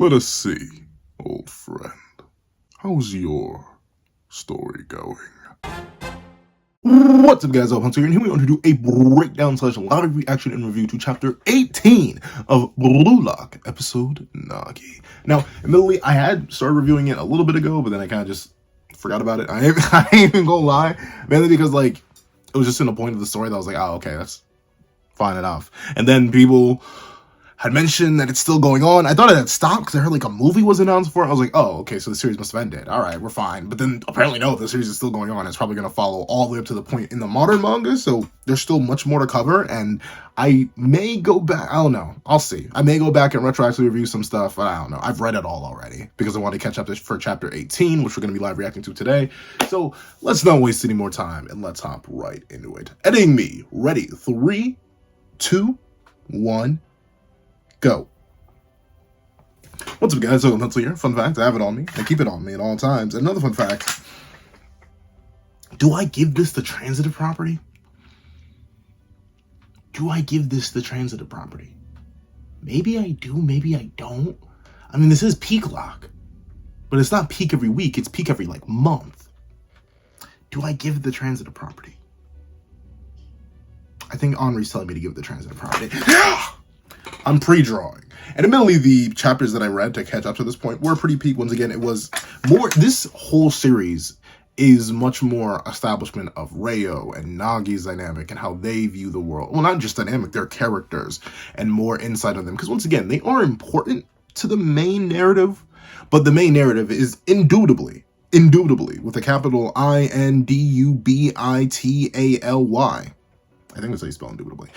Let us see, old friend. How's your story going? What's up, guys? Hunter here, and here we are to do a breakdown / live reaction and review to chapter 18 of Blue Lock, episode Nagi. Now, admittedly, I had started reviewing it a little bit ago, but then I kind of just forgot about it. I ain't even gonna lie, mainly because, like, it was just in a point of the story that I was like, oh, okay, that's fine enough. And then people had mentioned that it's still going on. I thought it had stopped because I heard like a movie was announced for it. I was like, oh, okay, so the series must have ended. All right, we're fine. But then apparently no, the series is still going on. It's probably going to follow all the way up to the point in the modern manga. So there's still much more to cover. And I may go back. I don't know. I'll see. I may go back and retroactively review some stuff. But I don't know. I've read it all already because I want to catch up for chapter 18, which we're going to be live reacting to today. So let's not waste any more time and let's hop right into it. Editing me. Ready. 3, 2, 1. Go. What's up, guys? So, Pencil here. Fun fact, I have it on me. I keep it on me at all times. And another fun fact, do I give this the transitive property? Do I give this the transitive property? Maybe I do, maybe I don't. I mean, this is peak lock, but it's not peak every week. It's peak every, like, month. Do I give it the transitive property? I think Henri's telling me to give it the transitive property. I'm pre-drawing. And admittedly, the chapters that I read to catch up to this point were pretty peak. Once again, it was more, this whole series is much more establishment of Reo and Nagi's dynamic and how they view the world. Well, not just dynamic, their characters and more insight on them. Because once again, they are important to the main narrative, but the main narrative is indubitably, with a capital INDUBITALY. I think that's how you spell indubitably.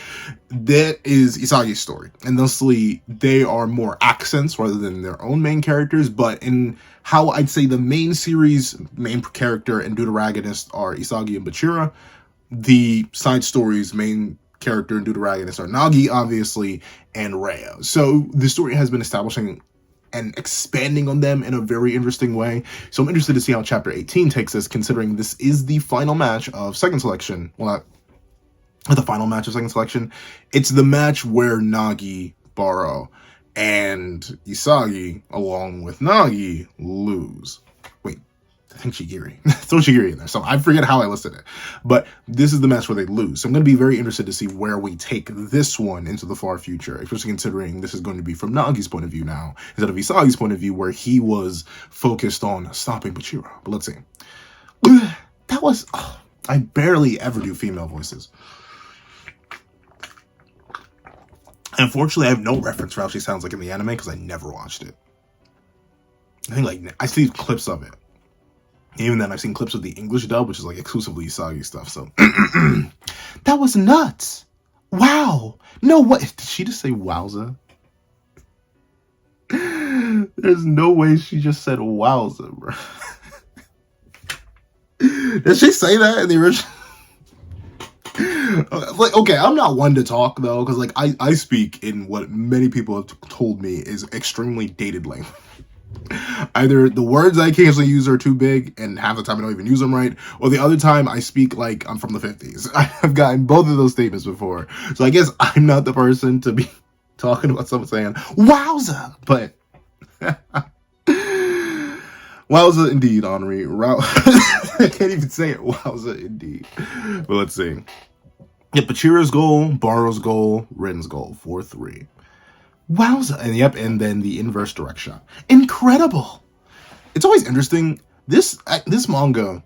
That is Isagi's story. And thusly, they are more accents rather than their own main characters. But in how I'd say the main series, main character and deuteragonist are Isagi and Bachira. The side stories, main character and deuteragonist are Nagi, obviously, and Reo. So the story has been establishing and expanding on them in a very interesting way. So I'm interested to see how chapter 18 takes us, considering this is the final match of second selection. Well, the final match of second selection. It's the match where Nagi, Baro, and Isagi, along with Nagi, lose. Wait, I think Shigiri. Throw Shigiri in there. So I forget how I listed it. But this is the match where they lose. So I'm going to be very interested to see where we take this one into the far future, especially considering this is going to be from Nagi's point of view now, instead of Isagi's point of view, where he was focused on stopping Bachira. But let's see. That was... Oh, I barely ever do female voices. Unfortunately, I have no reference for how she sounds like in the anime because I never watched it. I think, like, I see clips of it. Even then, I've seen clips of the English dub, which is, like, exclusively Isagi stuff, so. That was nuts! Wow! No, what? Did she just say wowza? There's no way she just said wowza, bro. Did she say that in the original? Like, okay, I'm not one to talk though, because like I speak in what many people have told me is extremely dated language. Either the words I occasionally use are too big, and half the time I don't even use them right, or the other time I speak like I'm from the 50s. I have gotten both of those statements before, so I guess I'm not the person to be talking about someone saying wowza, but wowza indeed, Henri. I can't even say it. Wowza indeed. But let's see. Yep, Bachira's goal, Baro's goal, Rin's goal, 4-3. Wowza. And yep, and then the inverse direct shot. Incredible. It's always interesting. This manga,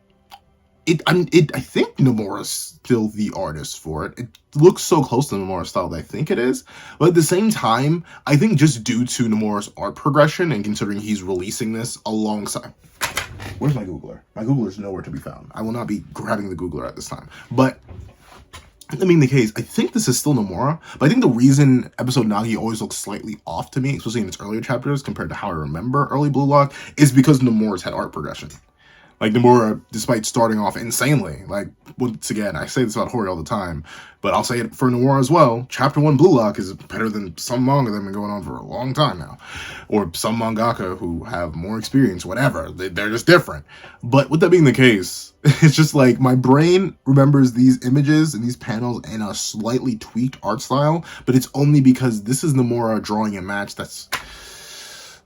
I think Nomura's still the artist for it. It looks so close to Nomura's style that I think it is. But at the same time, I think just due to Nomura's art progression and considering he's releasing this alongside... Where's my Googler? My Googler is nowhere to be found. I will not be grabbing the Googler at this time. But I mean, the case, I think this is still Nomura, but I think the reason episode Nagi always looks slightly off to me, especially in its earlier chapters compared to how I remember early Blue Lock, is because Nomura's had art progression. Like, Nomura, despite starting off insanely, like, once again, I say this about Hori all the time, but I'll say it for Nomura as well, Chapter 1 Blue Lock is better than some manga that have been going on for a long time now. Or some mangaka who have more experience, whatever. They're just different. But with that being the case, it's just like, my brain remembers these images and these panels in a slightly tweaked art style, but it's only because this is Nomura drawing a match that's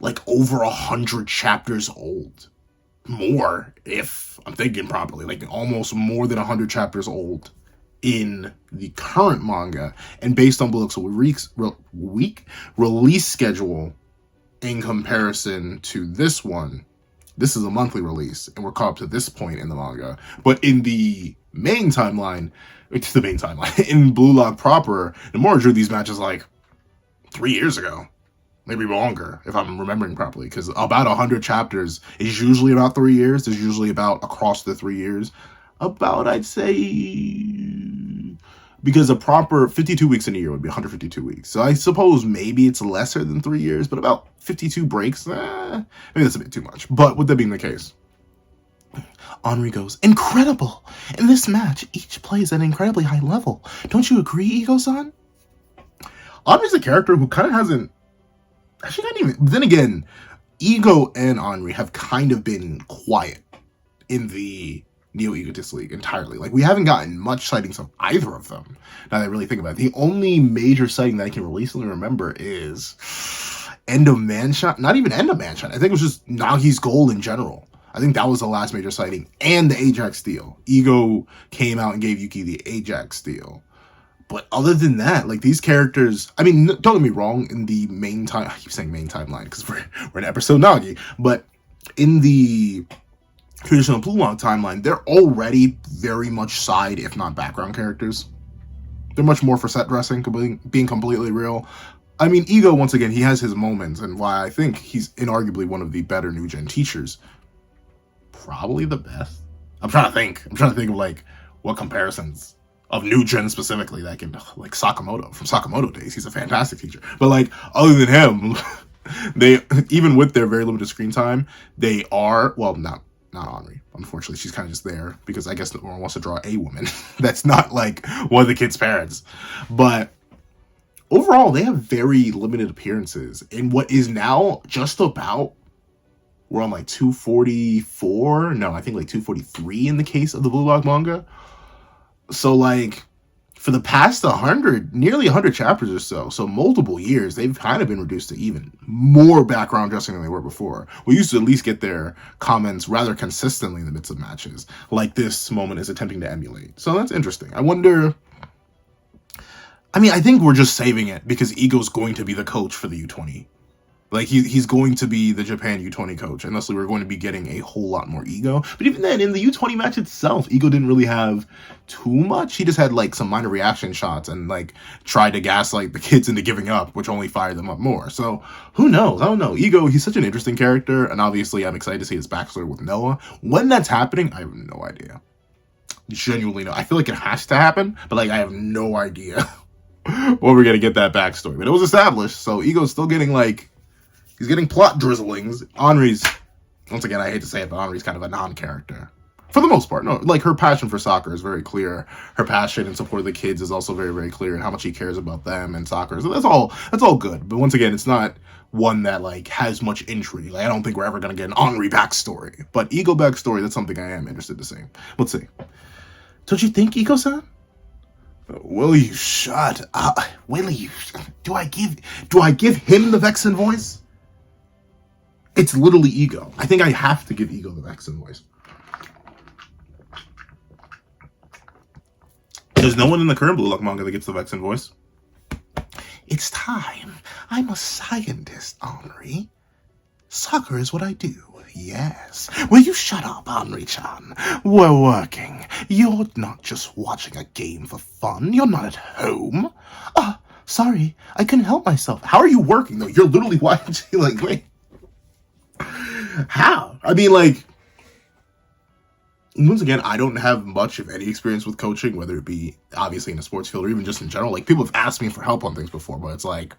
like over 100 chapters old. More, if I'm thinking properly, like almost more than 100 chapters old in the current manga. And based on Blue Lock's week release schedule in comparison to this one, this is a monthly release, and we're caught up to this point in the manga. But in the main timeline, in Blue Lock proper, Nomura drew these matches like 3 years ago. Maybe longer, if I'm remembering properly, because about 100 chapters is usually about 3 years. There's usually about, across the 3 years, about, I'd say, because a proper 52 weeks in a year would be 152 weeks. So I suppose maybe it's lesser than 3 years, but about 52 breaks, maybe that's a bit too much. But with that being the case, Henri goes, incredible! In this match, each plays at an incredibly high level. Don't you agree, Ego-san? Henri's a character who kind of hasn't, actually not even, then again, Ego and Henri have kind of been quiet in the Neo Egotist League entirely. Like, we haven't gotten much sightings of either of them, now that I really think about it. The only major sighting that I can recently remember is End of Manshot. Not even End of Manshot. I think it was just Nagi's goal in general. I think that was the last major sighting. And the Ajax steal. Ego came out and gave Yuki the Ajax steal. But other than that, like, these characters, I mean, don't get me wrong, in the main time, I keep saying main timeline because we're in episode Nagi, but in the traditional Blue Lock timeline, they're already very much side, if not background characters. They're much more for set dressing, being completely real. I mean, Ego, once again, he has his moments, and why I think he's inarguably one of the better new gen teachers. Probably the best. I'm trying to think of, like, what comparisons of new gen specifically that can, like, Sakamoto, from Sakamoto days. He's a fantastic teacher. But, like, other than him, they, even with their very limited screen time, they are, well, not Henri. Unfortunately, she's kind of just there because I guess Nomura wants to draw a woman that's not, like, one of the kids' parents. But overall, they have very limited appearances in what is now just about, we're on like 244, no, I think like 243 in the case of the Blue Lock manga. So, like, for the past 100, nearly 100 chapters or so multiple years, they've kind of been reduced to even more background dressing than they were before. We used to at least get their comments rather consistently in the midst of matches, like this moment is attempting to emulate. So that's interesting. I wonder, I mean, I think we're just saving it because Ego's going to be the coach for the U20. Like, he's going to be the Japan U20 coach, unless we were going to be getting a whole lot more Ego. But even then, in the U20 match itself, Ego didn't really have too much. He just had, like, some minor reaction shots and, like, tried to gaslight the kids into giving up, which only fired them up more. So, who knows? I don't know. Ego, he's such an interesting character, and obviously I'm excited to see his backstory with Noah. When that's happening, I have no idea. Genuinely no. I feel like it has to happen, but, like, I have no idea when we're going to get that backstory. But it was established, so Ego's still getting, like, he's getting plot drizzlings. Henri's, once again, I hate to say it, but Henri's kind of a non-character. For the most part, no. Like, her passion for soccer is very clear. Her passion in support of the kids is also very, very clear, and how much he cares about them and soccer. So that's all good. But once again, it's not one that, like, has much intrigue. Like, I don't think we're ever going to get an Henri backstory. But Ego backstory, that's something I am interested to see. Let's see. Don't you think, Ego-san? Will you shut up? Will you? Do I give him the Vexen voice? It's literally Ego. I think I have to give Ego the Vexen voice. There's no one in the current Blue Lock manga that gets the Vexen voice. It's time. I'm a scientist, Henri. Soccer is what I do. Yes. Will you shut up, Henri-chan? We're working. You're not just watching a game for fun. You're not at home. Sorry. I couldn't help myself. How are you working, though? You're literally watching, like, wait. How? I mean, like, once again, I don't have much of any experience with coaching, whether it be obviously in a sports field or even just in general. Like, people have asked me for help on things before, but it's like,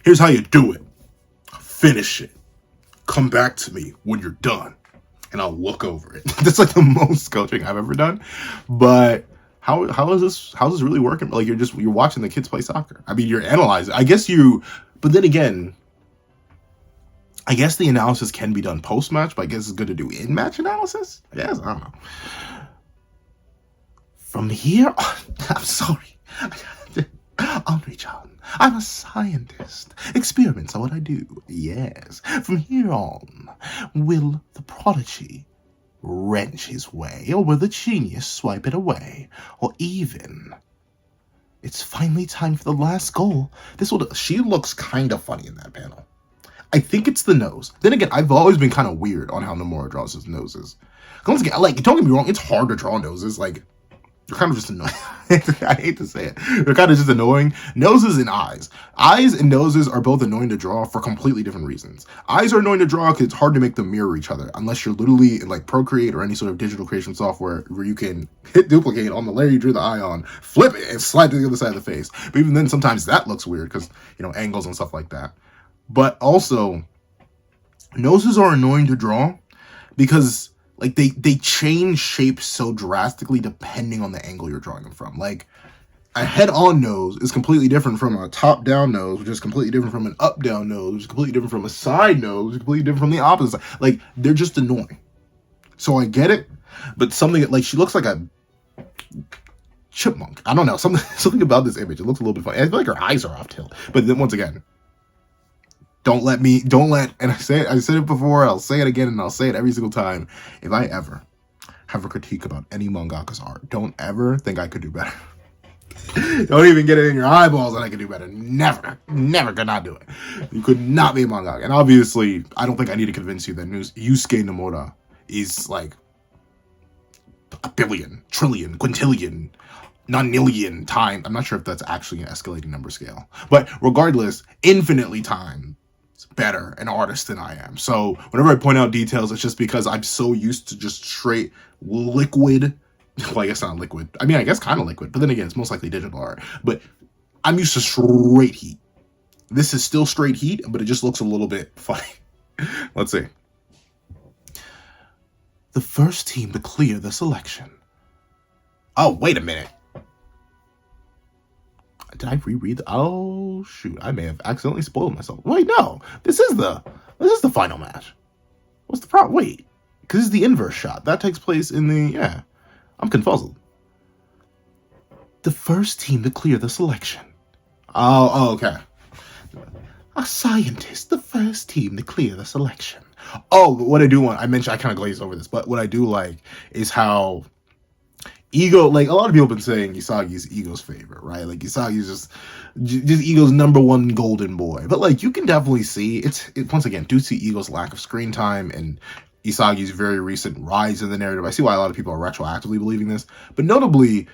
here's how you do it. Finish it. Come back to me when you're done, and I'll look over it. That's like the most coaching I've ever done. But how's this really working? Like, you're watching the kids play soccer. I mean, you're analyzing. But then again, I guess the analysis can be done post-match, but I guess it's good to do in-match analysis? I guess, I don't know. From here, I'm sorry. Henri-chan, I'm a scientist. Experiments are what I do. Yes. From here on, will the prodigy wrench his way, or will the genius swipe it away? Or even, it's finally time for the last goal. She looks kind of funny in that panel. I think it's the nose. Then again, I've always been kind of weird on how Nomura draws his noses. Once again, like, don't get me wrong, it's hard to draw noses. Like, they're kind of just annoying. I hate to say it. They're kind of just annoying. Noses and eyes. Eyes and noses are both annoying to draw for completely different reasons. Eyes are annoying to draw because it's hard to make them mirror each other, unless you're literally in like Procreate or any sort of digital creation software where you can hit duplicate on the layer you drew the eye on, flip it, and slide to the other side of the face. But even then, sometimes that looks weird because, you know, angles and stuff like that. But also, noses are annoying to draw because like they change shapes so drastically depending on the angle you're drawing them from. Like a head-on nose is completely different from a top-down nose, which is completely different from an up-down nose, which is completely different from a side nose, which is completely different from the opposite side. Like, they're just annoying. So I get it, but something like she looks like a chipmunk. I don't know, something about this image. It looks a little bit funny. I feel like her eyes are off tilt. But then once again, don't let, and I said it before, I'll say it again, and I'll say it every single time. If I ever have a critique about any mangaka's art, don't ever think I could do better. Don't even get it in your eyeballs that I could do better. Never could not do it. You could not be a mangaka. And obviously, I don't think I need to convince you that Yusuke Nomura is like a billion, trillion, quintillion, nonillion time. I'm not sure if that's actually an escalating number scale. But regardless, infinitely time better an artist than I am. So whenever I point out details, it's just because I'm so used to just straight liquid. Well, I guess not liquid. I mean, I guess kind of liquid, but then again, it's most likely digital art. But I'm used to straight heat. This is still straight heat, but it just looks a little bit funny. Let's see. The first team to clear the selection. Oh, wait a minute. Did I reread the... Oh, shoot. I may have accidentally spoiled myself. Wait, no. This is the final match. What's the problem? Wait. Because this is the inverse shot. That takes place in the... Yeah. I'm confuzzled. The first team to clear the selection. Oh, okay. A scientist, the first team to clear the selection. Oh, but what I do want, I mentioned, I kind of glazed over this, but what I do like is how Ego, like a lot of people have been saying Isagi's Ego's favorite, right? Like Isagi's just Ego's #1 golden boy. But like you can definitely see, it's once again, due to Ego's lack of screen time and Isagi's very recent rise in the narrative. I see why a lot of people are retroactively believing this, but notably,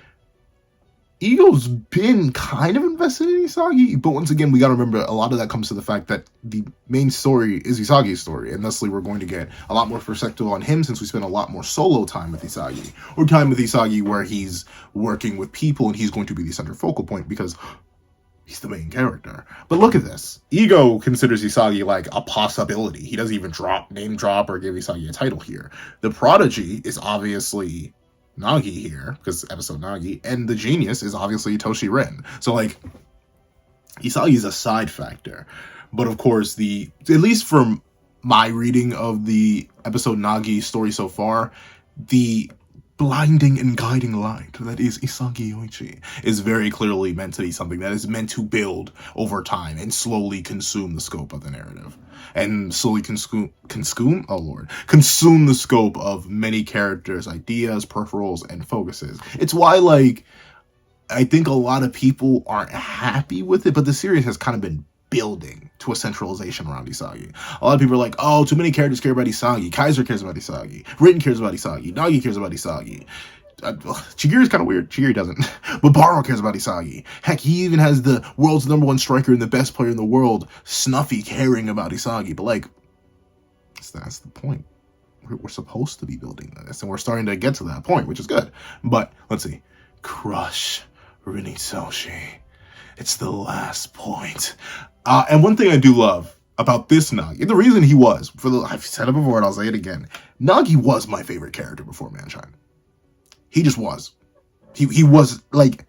Ego's been kind of invested in Isagi, but once again, we gotta remember a lot of that comes to the fact that the main story is Isagi's story, and thusly we're going to get a lot more perspective on him since we spend a lot more solo time with Isagi, or time with Isagi where he's working with people and he's going to be the center focal point because he's the main character. But look at this. Ego considers Isagi like a possibility. He doesn't even name drop or give Isagi a title here. The prodigy is obviously Nagi here, because episode Nagi, and the genius is obviously Toshi Rin. So like, Isagi's a side factor. But of course, at least from my reading of the episode Nagi story so far, the blinding and guiding light that is Isagi Yoichi is very clearly meant to be something that is meant to build over time and slowly consume the scope of the narrative. And slowly consume the scope of many characters, ideas, peripherals, and focuses. It's why, like, I think a lot of people aren't happy with it, but the series has kind of been building to a centralization around Isagi. A lot of people are like, oh, too many characters care about Isagi. Kaiser cares about Isagi. Rin cares about Isagi. Nagi cares about Isagi. Chigiri's kind of weird. Chigiri doesn't. But Baro cares about Isagi. Heck, he even has the world's #1 striker and the best player in the world, Snuffy, caring about Isagi. But, like, that's the point. We're supposed to be building this, and we're starting to get to that point, which is good. But, let's see. Crush Rinitsushi. It's the last point. And one thing I do love about this Nagi, the reason he was, I've said it before and I'll say it again, Nagi was my favorite character before Manshine. He just was. He was, like,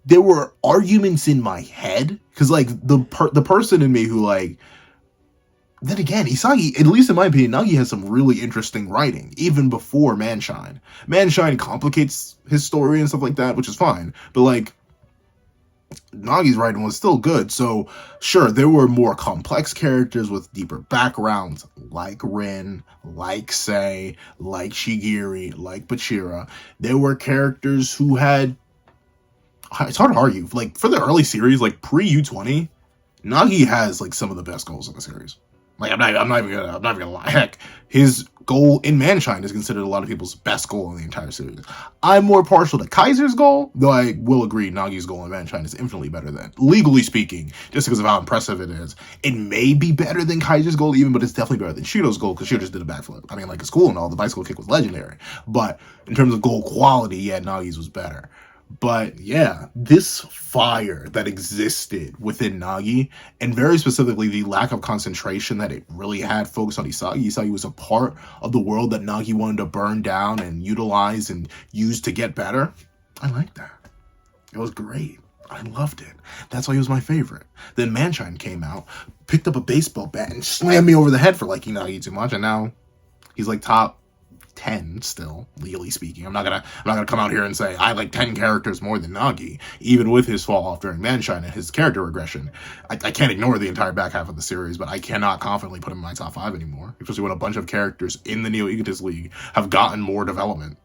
there were arguments in my head, because, like, the person in me who, like, then again, Isagi, at least in my opinion, Nagi has some really interesting writing, even before Manshine. Manshine complicates his story and stuff like that, which is fine, but, like, Nagi's writing was still good. So, sure, there were more complex characters with deeper backgrounds, like Rin, like Sei, like Shigiri, like Bachira. There were characters who had... It's hard to argue. Like, for the early series, like, pre-U20, Nagi has, like, some of the best goals in the series. Like, I'm not even gonna lie. Heck, his goal in Manshine is considered a lot of people's best goal in the entire series. I'm more partial to Kaiser's goal, though I will agree Nagi's goal in Manshine is infinitely better than, legally speaking, just because of how impressive it is. It may be better than Kaiser's goal even, but it's definitely better than Shido's goal, because Shido just did a backflip. I mean, like, it's cool and all, the bicycle kick was legendary, but in terms of goal quality, yeah, Nagi's was better. But yeah, this fire that existed within Nagi, and very specifically the lack of concentration that it really had focused on Isagi. Isagi was a part of the world that Nagi wanted to burn down and utilize and use to get better. I liked that. It was great. I loved it. That's why he was my favorite. Then Manshine came out, picked up a baseball bat, and slammed me over the head for liking Nagi too much, and now he's like top 10 still, legally speaking. I'm not gonna come out here and say I like 10 characters more than Nagi, even with his fall off during Manshine and his character regression. I can't ignore the entire back half of the series, but I cannot confidently put him in my top 5 anymore, especially when a bunch of characters in the Neo Egotist League have gotten more development.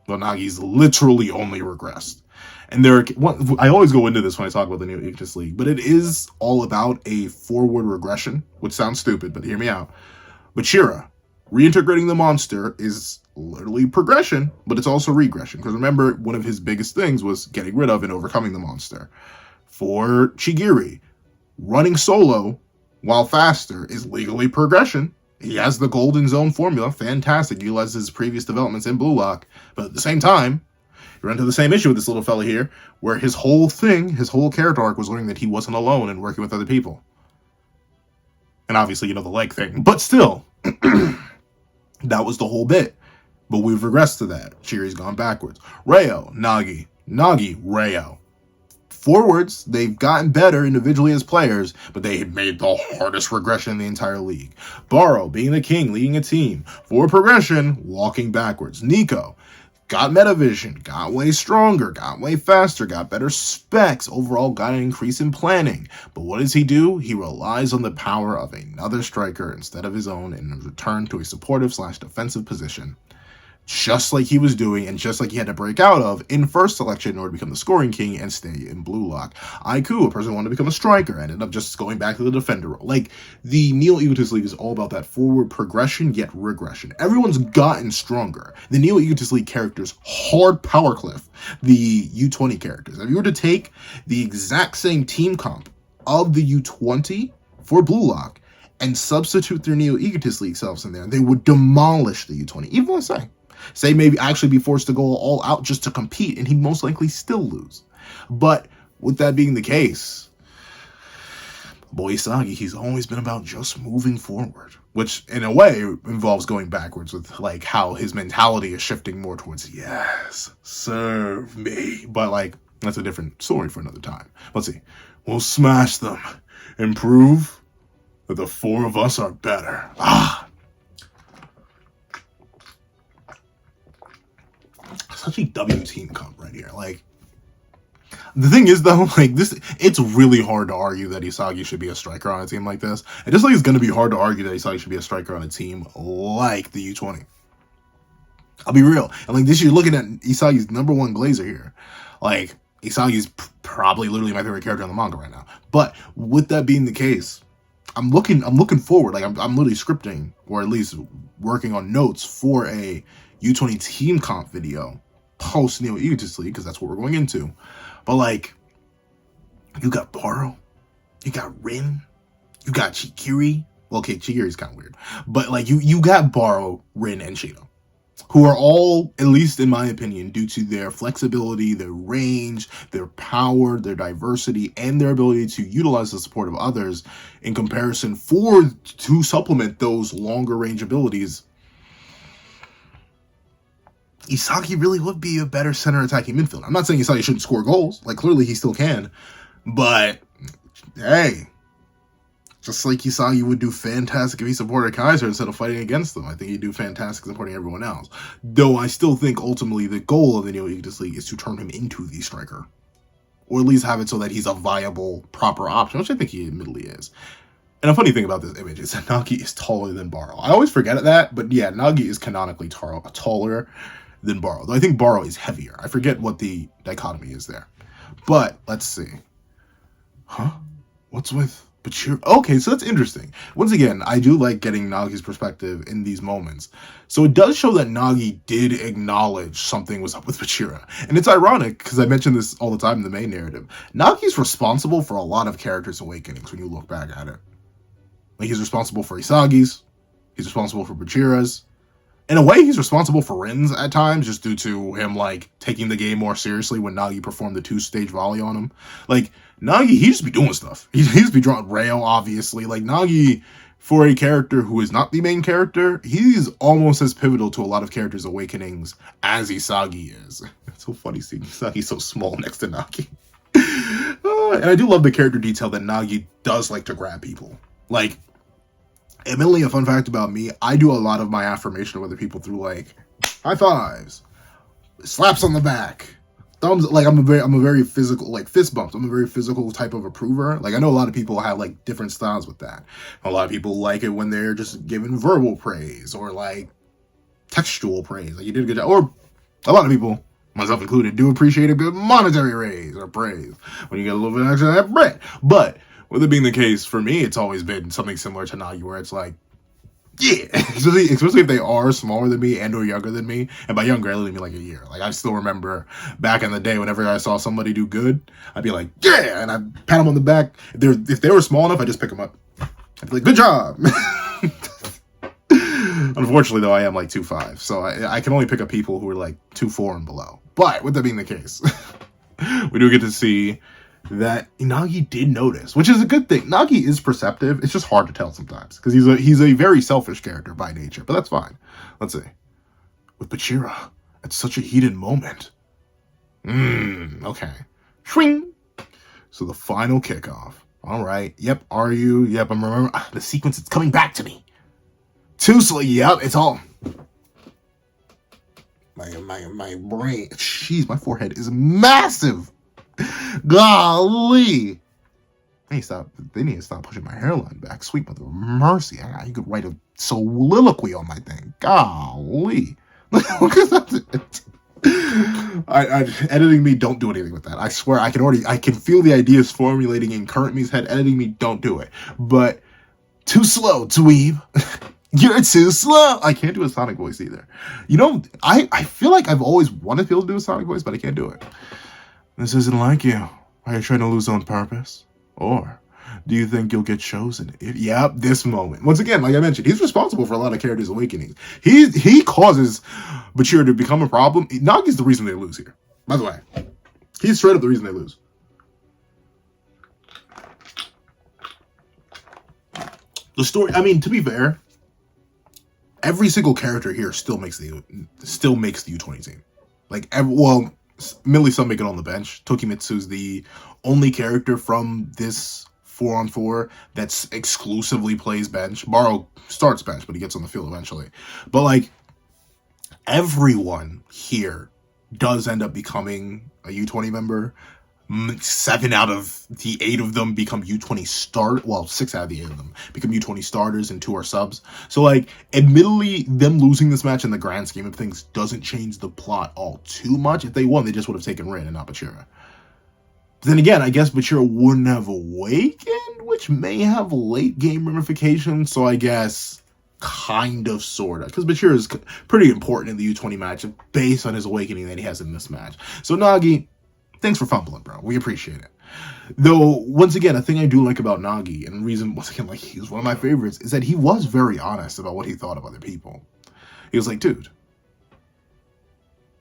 Well, Nagi's literally only regressed. And I always go into this when I talk about the Neo Egotist League, but it is all about a forward regression, which sounds stupid, but hear me out. Bachira, reintegrating the monster is literally progression, but it's also regression. Because remember, one of his biggest things was getting rid of and overcoming the monster. For Shigiri, running solo while faster is legally progression. He has the golden zone formula, fantastic, utilizes his previous developments in Blue Lock. But at the same time, you run into the same issue with this little fella here, where his whole character arc was learning that he wasn't alone and working with other people. And obviously, the leg thing. But still... That was the whole bit. But we've regressed to that. Shiri's gone backwards. Reo, Nagi, Reo. Forwards, they've gotten better individually as players, but they had made the hardest regression in the entire league. Baro, being the king, leading a team. For progression, walking backwards. Nico, got metavision, got way stronger, got way faster, got better specs, overall got an increase in planning. But what does he do? He relies on the power of another striker instead of his own and return to a supportive/defensive position. Just like he was doing and just like he had to break out of in first selection in order to become the scoring king and stay in Blue Lock. Aiku, a person who wanted to become a striker, ended up just going back to the defender role. Like, the Neo Egotist League is all about that forward progression yet regression. Everyone's gotten stronger. The Neo Egotist League characters hard power cliff the U20 characters. If you were to take the exact same team comp of the U20 for Blue Lock and substitute their Neo Egotist League selves in there, they would demolish the U20. Even with Sei may actually be forced to go all out just to compete, and he'd most likely still lose. But with that being the case, boy Isagi, he's always been about just moving forward, which in a way involves going backwards with like how his mentality is shifting more towards, yes, serve me. But like, that's a different story for another time. Let's see. We'll smash them and prove that the 4 of us are better. Such a W team comp right here. Like, the thing is though, like this, it's really hard to argue that Isagi should be a striker on a team like this. And just like it's going to be hard to argue that Isagi should be a striker on a team like the U20. I'll be real. And like this, you're looking at Isagi's #1 Glazer here. Like, Isagi's probably literally my favorite character in the manga right now. But with that being the case, I'm looking forward. Like, I'm literally scripting, or at least working on notes for a U20 team comp video post Neo Egotist League, because that's what we're going into. But like, you got Baro, you got Rin, you got Chikiri. Well, okay, Chikiri's kind of weird, but like you got Baro, Rin, and Shido, who are all, at least in my opinion, due to their flexibility, their range, their power, their diversity, and their ability to utilize the support of others in comparison to supplement those longer range abilities. Isagi really would be a better center attacking midfielder. I'm not saying Isagi shouldn't score goals. Like, clearly he still can. But, hey, just like Isagi would do fantastic if he supported Kaiser instead of fighting against them, I think he'd do fantastic supporting everyone else. Though I still think ultimately the goal of the Neo Egotist League is to turn him into the striker. or at least have it so that he's a viable, proper option, which I think he admittedly is. And a funny thing about this image is that Nagi is taller than Baro. I always forget that, but yeah, Nagi is canonically taller than Baro. Though I think Baro is heavier. I forget what the dichotomy is there. But let's see. Huh? What's with Bachira? Okay, so that's interesting. Once again, I do like getting Nagi's perspective in these moments. So it does show that Nagi did acknowledge something was up with Bachira. And it's ironic, because I mention this all the time in the main narrative. Nagi's responsible for a lot of characters' awakenings when you look back at it. Like, he's responsible for Isagi's. He's responsible for Bachira's. In a way, he's responsible for Rin's at times, just due to him, like, taking the game more seriously when Nagi performed the 2-stage volley on him. Like, Nagi, he just be doing stuff. He just be drawing Reo, obviously. Like, Nagi, for a character who is not the main character, he's almost as pivotal to a lot of characters' awakenings as Isagi is. It's so funny seeing Isagi so small next to Nagi. And I do love the character detail that Nagi does like to grab people. Like, admittedly, a fun fact about me, I do a lot of my affirmation with other people through, like, high fives, slaps on the back, thumbs. Like, I'm a very physical, like, fist bumps. I'm a very physical type of approver. Like, I know a lot of people have, like, different styles with that. A lot of people like it when they're just giving verbal praise or, like, textual praise. Like, you did a good job. Or a lot of people, myself included, do appreciate a good monetary raise or praise when you get a little bit extra of that bread. But with it being the case, for me, it's always been something similar to Nagi, where it's like, yeah, especially if they are smaller than me and or younger than me. And by younger, I mean like a year. Like, I still remember back in the day, whenever I saw somebody do good, I'd be like, yeah, and I'd pat them on the back. If they were small enough, I'd just pick them up. I'd be like, good job. Unfortunately, though, I am like 2'5", so I can only pick up people who are like 2'4" and below. But with that being the case, we do get to see that Nagi did notice, which is a good thing. Nagi is perceptive. It's just hard to tell sometimes, because he's a very selfish character by nature, but that's fine. Let's see. With Bachira, at such a heated moment. Okay. Shwing! So the final kickoff. All right. Yep, are you? Yep, I'm remembering. The sequence, it's coming back to me. Tusla, yep, it's all. My brain. Jeez, my forehead is massive. Golly. They need to stop pushing my hairline back. Sweet mother of mercy. You could write a soliloquy on my thing. Golly. Look at that. Editing me, don't do anything with that. I swear, I can feel the ideas formulating in current me's head. Editing me, don't do it. But too slow, dweeb. You're too slow. I can't do a Sonic voice either. You know, I feel like I've always wanted to be able to do a Sonic voice, but I can't do it. This isn't like you. Are you trying to lose on purpose? Or do you think you'll get chosen? Yep, this moment. Once again, like I mentioned, he's responsible for a lot of characters' awakenings. He causes Bachira to become a problem. Nagi's the reason they lose here. By the way, he's straight up the reason they lose. The story, I mean, to be fair, every single character here still makes the U20 team. Like, admittedly, some make it on the bench. Tokimitsu's the only character from this 4-on-4 that's exclusively plays bench. Baro starts bench, but he gets on the field eventually. But, like, everyone here does end up becoming a U20 member. 7 out of the 8 of them become U20 start. Well, 6 out of the 8 of them become U20 starters and 2 are subs. So, like, admittedly, them losing this match in the grand scheme of things doesn't change the plot all too much. If they won, they just would have taken Rin and not Bachira. Then again, I guess Bachira wouldn't have awakened, which may have late game ramifications. So I guess kind of, sort of, because Bachira is pretty important in the U20 match based on his awakening that he has in this match. So Nagi, thanks for fumbling, bro. We appreciate it. Though, once again, a thing I do like about Nagi, and the reason, once again, like, he's one of my favorites, is that he was very honest about what he thought of other people. He was like, dude,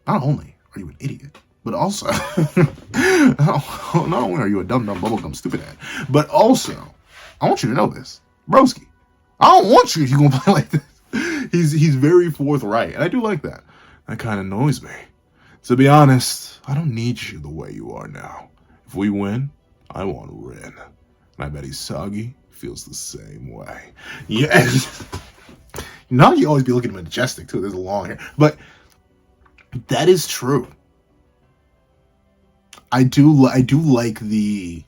not only are you an idiot, but also, not only are you a dumb bubblegum stupid ass, but also, I want you to know this, broski, I don't want you if you're going to play like this. He's very forthright, and I do like that. That kind of annoys me. To be honest, I don't need you the way you are now. If we win, I want Rin. And I bet Isagi feels the same way. Yeah. Nagi always be looking majestic, too. There's a long hair. But that is true. I do like the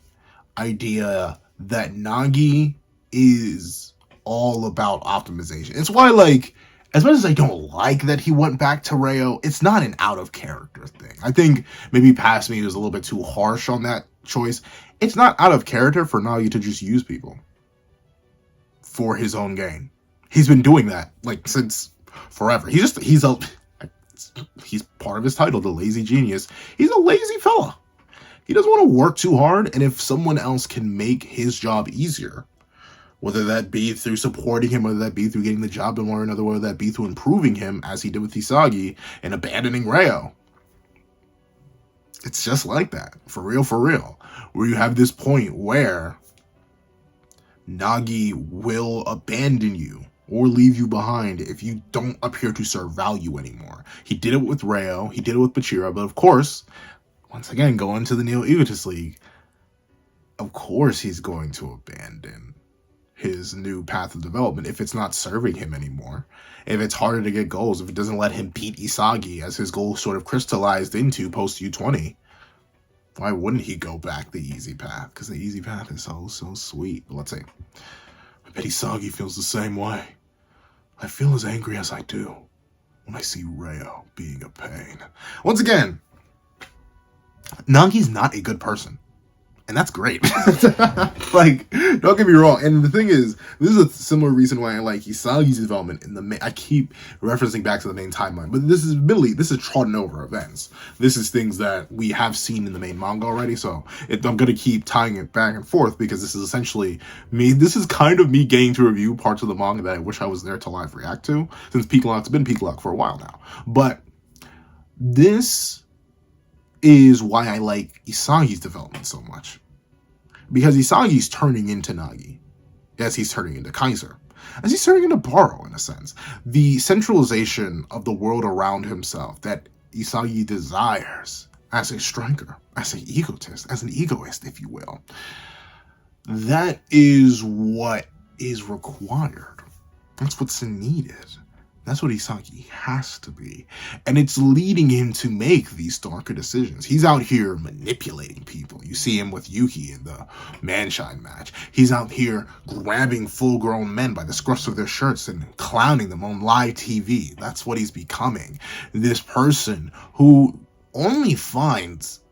idea that Nagi is all about optimization. It's why, like, as much as I don't like that he went back to Reo, it's not an out of character thing. I think maybe past me was a little bit too harsh on that choice. It's not out of character for Nagi to just use people for his own gain. He's been doing that like since forever. He's part of his title, the lazy genius. He's a lazy fella. He doesn't want to work too hard, and if someone else can make his job easier, whether that be through supporting him, whether that be through getting the job done, or another, whether that be through improving him, as he did with Isagi, and abandoning Reo. It's just like that. For real, where you have this point where Nagi will abandon you or leave you behind if you don't appear to serve value anymore. He did it with Reo, he did it with Bachira, but of course, once again, going to the Neo-Egotist League, of course he's going to abandon his new path of development if it's not serving him anymore. If it's harder to get goals, if it doesn't let him beat Isagi as his goal sort of crystallized into post U20, why wouldn't he go back the easy path? Because the easy path is so sweet. But let's say, I bet Isagi feels the same way. I feel as angry as I do when I see Reo being a pain. Once again, Nagi's not a good person. And that's great. Like, don't get me wrong. And the thing is, this is a similar reason why I like Isagi's development in the main. I keep referencing back to the main timeline, but this is trodden over events. This is things that we have seen in the main manga already. So I'm going to keep tying it back and forth because this is essentially me. This is kind of me getting to review parts of the manga that I wish I was there to live react to, since Peak Lock's been Peak Lock for a while now. But this is why I like Isagi's development so much. Because Isagi's turning into Nagi, as he's turning into Kaiser, as he's turning into Baro in a sense. The centralization of the world around himself that Isagi desires as a striker, as an egotist, as an egoist, if you will. That is what is required. That's what's needed. That's what Isagi has to be. And it's leading him to make these darker decisions. He's out here manipulating people. You see him with Yuki in the Manshine match. He's out here grabbing full-grown men by the scruffs of their shirts and clowning them on live TV. That's what he's becoming. This person who only finds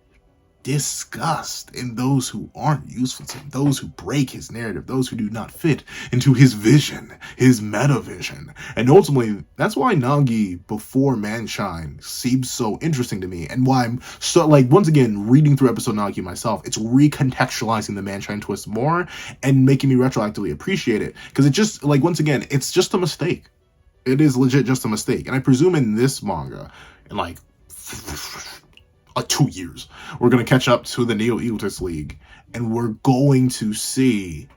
disgust in those who aren't useful to him, those who break his narrative, those who do not fit into his vision, his meta vision. And ultimately, that's why Nagi before Manshine seems so interesting to me, and why I'm so, like, once again, reading through episode Nagi myself, it's recontextualizing the Manshine twist more and making me retroactively appreciate it, because it just, like, once again, it's just a mistake. It is legit just a mistake. And I presume in this manga, in like 2 years, we're going to catch up to the Neo-Egotist League, and we're going to see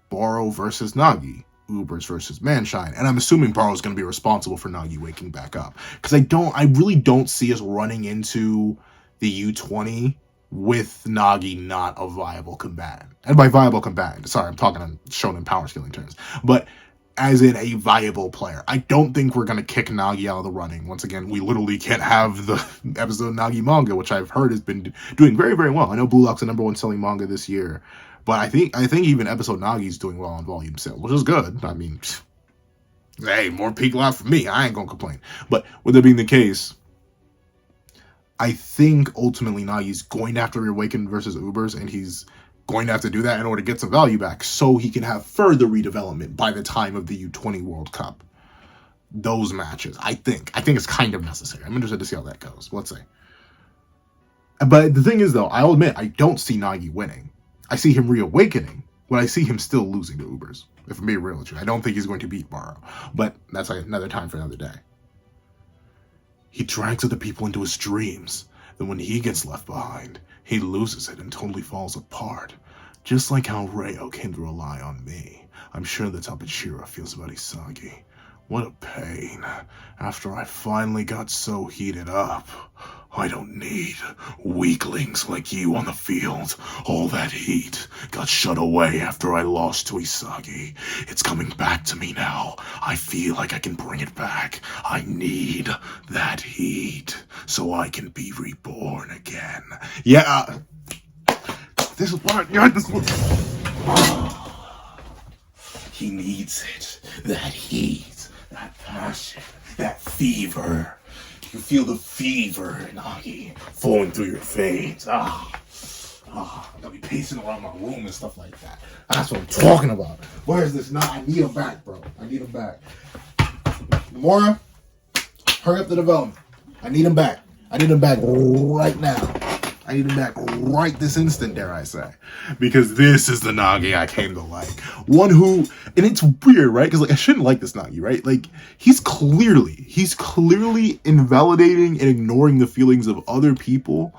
Baro versus Nagi, Ubers versus Manshine, and I'm assuming Baro's going to be responsible for Nagi waking back up, because I really don't see us running into the U20 with Nagi not a viable combatant. And by viable combatant, sorry, I'm talking on shonen power scaling terms, but as in a viable player. I don't think we're going to kick Nagi out of the running. Once again, we literally can't have the episode Nagi manga, which I've heard has been doing very, very well. I know Blue Lock's the #1 selling manga this year, but I think even episode Nagi's doing well on volume sale, which is good. I mean, hey, more Peak Lock for me. I ain't going to complain. But with that being the case, I think ultimately Nagi's going after Reawakened versus Ubers, and he's going to have to do that in order to get some value back so he can have further redevelopment by the time of the U20 World Cup. Those matches, I think it's kind of necessary. I'm interested to see how that goes. Let's see. But the thing is, though, I'll admit, I don't see Nagi winning. I see him reawakening, but I see him still losing to Ubers. If I'm being real with you, I don't think he's going to beat Baro. But that's like another time for another day. He drags other people into his dreams. Then when he gets left behind, he loses it and totally falls apart. Just like how Reo came to rely on me. I'm sure that's how Bachira feels about Isagi. What a pain. After I finally got so heated up. I don't need weaklings like you on the field. All that heat got shut away after I lost to Isagi. It's coming back to me now. I feel like I can bring it back. I need that heat so I can be reborn again. Yeah, this is what he needs it. That heat, that passion, that fever. You feel the fever, Nagi, flowing through your veins. I'm gonna be pacing around my room and stuff like that. That's what I'm talking about. Where is this? I need him back, bro. I need him back. NOMURA, hurry up the development. I need him back. I need him back right now. I need him back right this instant, dare I say. Because this is the Nagi I came to like. One who, and it's weird, right? Because like I shouldn't like this Nagi, right? Like he's clearly invalidating and ignoring the feelings of other people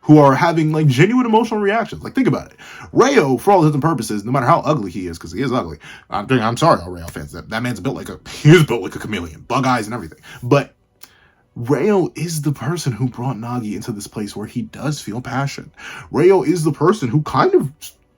who are having like genuine emotional reactions. Like think about it. Reo, for all intents and purposes, no matter how ugly he is, because he is ugly. I'm sorry, all Reo fans. That man's built like he is built like a chameleon, bug eyes and everything. But Reo is the person who brought Nagi into this place where he does feel passion. Reo is the person who kind of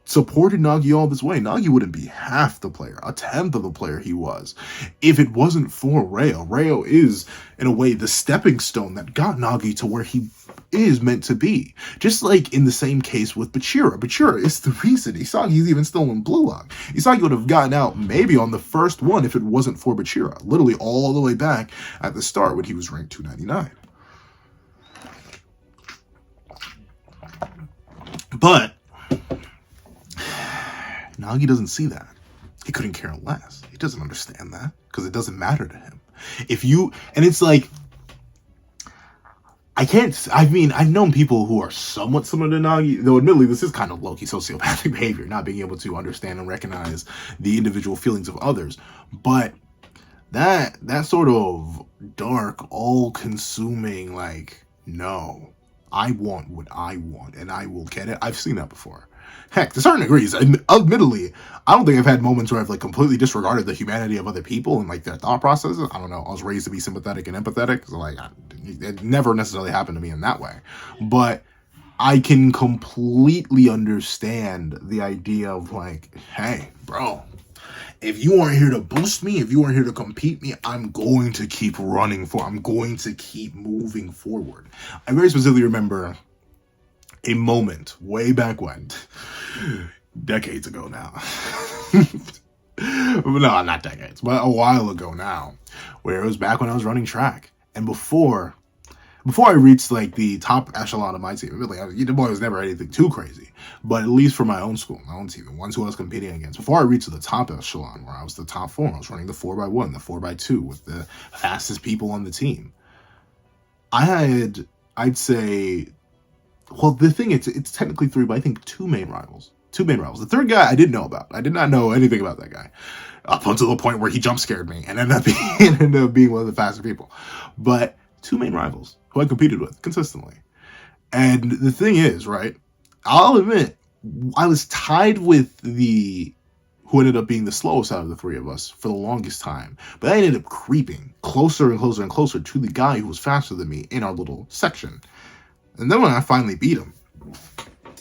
supported Nagi all this way. Nagi wouldn't be half the player, a tenth of the player he was, if it wasn't for Reo. Reo is, in a way, the stepping stone that got Nagi to where he is meant to be. Just like in the same case with Bachira. Bachira is the reason Isagi's even still in Blue Lock. Isagi would have gotten out maybe on the first one if it wasn't for Bachira. Literally all the way back at the start when he was ranked 299. But Nagi doesn't see that. He couldn't care less. He doesn't understand that because it doesn't matter to him. And it's like, I've known people who are somewhat similar to Nagi, though admittedly this is kind of low-key sociopathic behavior, not being able to understand and recognize the individual feelings of others. But that sort of dark, all-consuming, like, no, I want what I want and I will get it. I've seen that before. Heck, to certain degrees, admittedly, I don't think I've had moments where I've like completely disregarded the humanity of other people and like their thought processes. I don't know. I was raised to be sympathetic and empathetic, so like it never necessarily happened to me in that way. But I can completely understand the idea of like, hey, bro, if you aren't here to boost me, if you aren't here to compete me, I'm going to keep I'm going to keep moving forward. I very specifically remember a moment way back when, decades ago now. No, not decades, but a while ago now, where it was back when I was running track. And before I reached like the top echelon of my team, really, the boy was never anything too crazy, but at least for my own school, my own team, the ones who I was competing against, before I reached the top echelon, where I was the top 4, I was running the 4x1, the 4x2 with the fastest people on the team. I'd say, well, the thing it's technically 3, but I think 2 main rivals. 2 main rivals. The third guy I didn't know about. I did not know anything about that guy up until the point where he jump scared me and ended up being one of the faster people. But 2 main rivals who I competed with consistently. And the thing is, right, I'll admit, I was tied with who ended up being the slowest out of the 3 of us for the longest time. But I ended up creeping closer and closer and closer to the guy who was faster than me in our little section. And then when I finally beat him,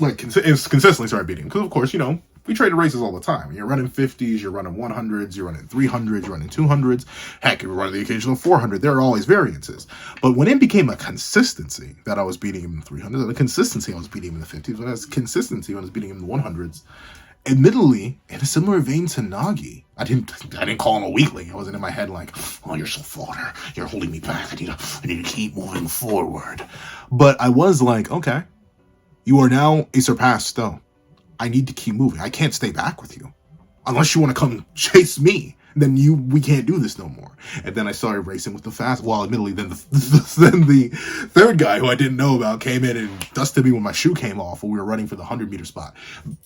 like consistently started beating him, because of course, you know, we traded races all the time. You're running 50s, you're running 100s, you're running 300s, you're running 200s. Heck, you're running the occasional 400. There are always variances. But when it became a consistency that I was beating him in the 300s, and a consistency I was beating him in the 50s, when I was consistency when I was beating him in the 100s, admittedly, in a similar vein to Nagi, I didn't call him a weakling. I wasn't in my head like, oh, you're so fodder. You're holding me back. I need to keep moving forward. But I was like, okay, you are now a surpassed stone. I need to keep moving. I can't stay back with you. Unless you want to come chase me, then we can't do this no more. And then I started racing with the fast. Well, admittedly, then the third guy who I didn't know about came in and dusted me when my shoe came off when we were running for the 100-meter spot.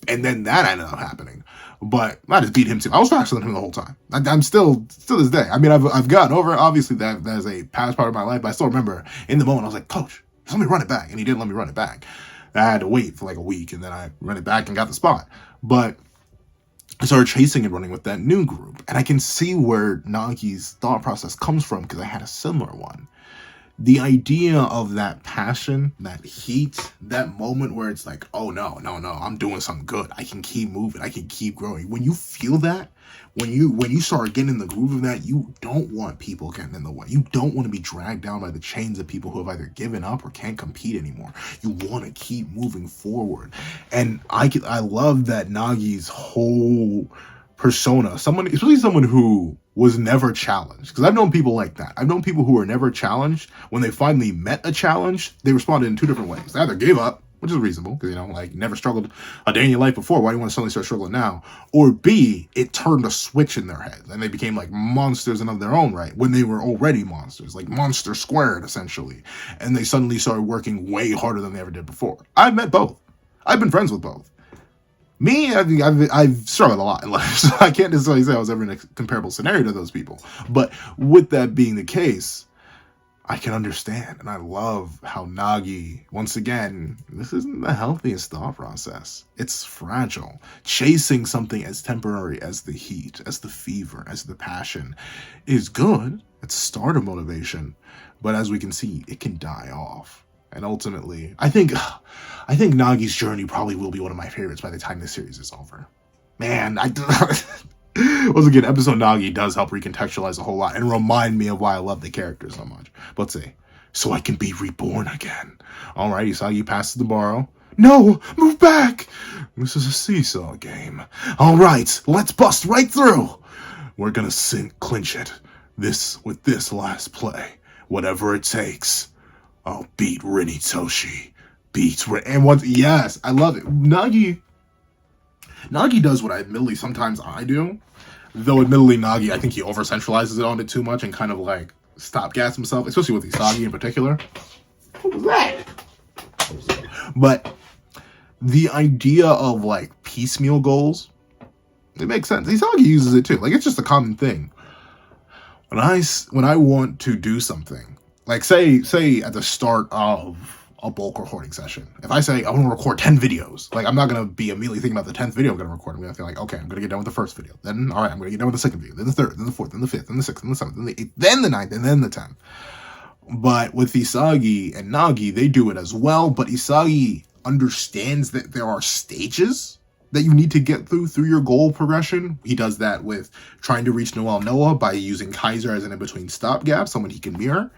And then that ended up happening. But I just beat him too. I was faster than him the whole time. I'm still to this day. I mean, I've gotten over it. Obviously, that is a past part of my life. But I still remember in the moment, I was like, Coach, just let me run it back. And he didn't let me run it back. I had to wait for like a week, and then I ran it back and got the spot. But I started chasing and running with that new group. And I can see where Nagi's thought process comes from, because I had a similar one. the idea of that passion, that heat, that moment where it's like, oh no, I'm doing something good. I can keep moving. I can keep growing. When you feel that, when you start getting in the groove of that, you don't want people getting in the way. You don't want to be dragged down by the chains of people who have either given up or can't compete anymore. You want to keep moving forward. And I love that Nagi's whole persona, especially someone who was never challenged, because I've known people like that. I've known people who were never challenged. When they finally met a challenge, they responded in two different ways. They either gave up, which is reasonable, because, you know, like, never struggled a day in your life before. Why do you want to suddenly start struggling now? Or B, it turned a switch in their head, and they became like monsters in of their own right, when they were already monsters, like monster squared, essentially. And they suddenly started working way harder than they ever did before. I've met both. I've been friends with both. Me, I've struggled a lot in life, so I can't necessarily say I was ever in a comparable scenario to those people. But with that being the case, I can understand, and I love how Nagi, once again, this isn't the healthiest thought process. It's fragile. Chasing something as temporary as the heat, as the fever, as the passion is good. It's starter motivation, but as we can see, it can die off. And ultimately, I think Nagi's journey probably will be one of my favorites by the time this series is over. Man, once again, episode Nagi does help recontextualize a whole lot and remind me of why I love the character so much. But let's see. So I can be reborn again. Alright, Isagi passes the Baro. No! Move back! This is a seesaw game. Alright, let's bust right through! We're gonna clinch it. With this last play. Whatever it takes. I'll beat Rinitoshi. Yes, I love it. Nagi does what admittedly sometimes I do. Though admittedly Nagi, I think he over-centralizes it on it too much and kind of like stopgas himself, especially with Isagi in particular. What was that? But the idea of like piecemeal goals, it makes sense. Isagi uses it too. Like, it's just a common thing. When I want to do something, like say at the start of a bulk recording session, if I say I want to record 10 videos, like, I'm not going to be immediately thinking about the 10th video I'm going to record. I'm going to feel like, okay, I'm going to get done with the first video. Then, all right, I'm going to get done with the second video. Then the third, then the fourth, then the fifth, then the sixth, then the seventh, then the eighth, then the ninth, and then the 10th. But with Isagi and Nagi, they do it as well. But Isagi understands that there are stages that you need to get through your goal progression. He does that with trying to reach Noah by using Kaiser as an in-between stopgap, someone he can mirror.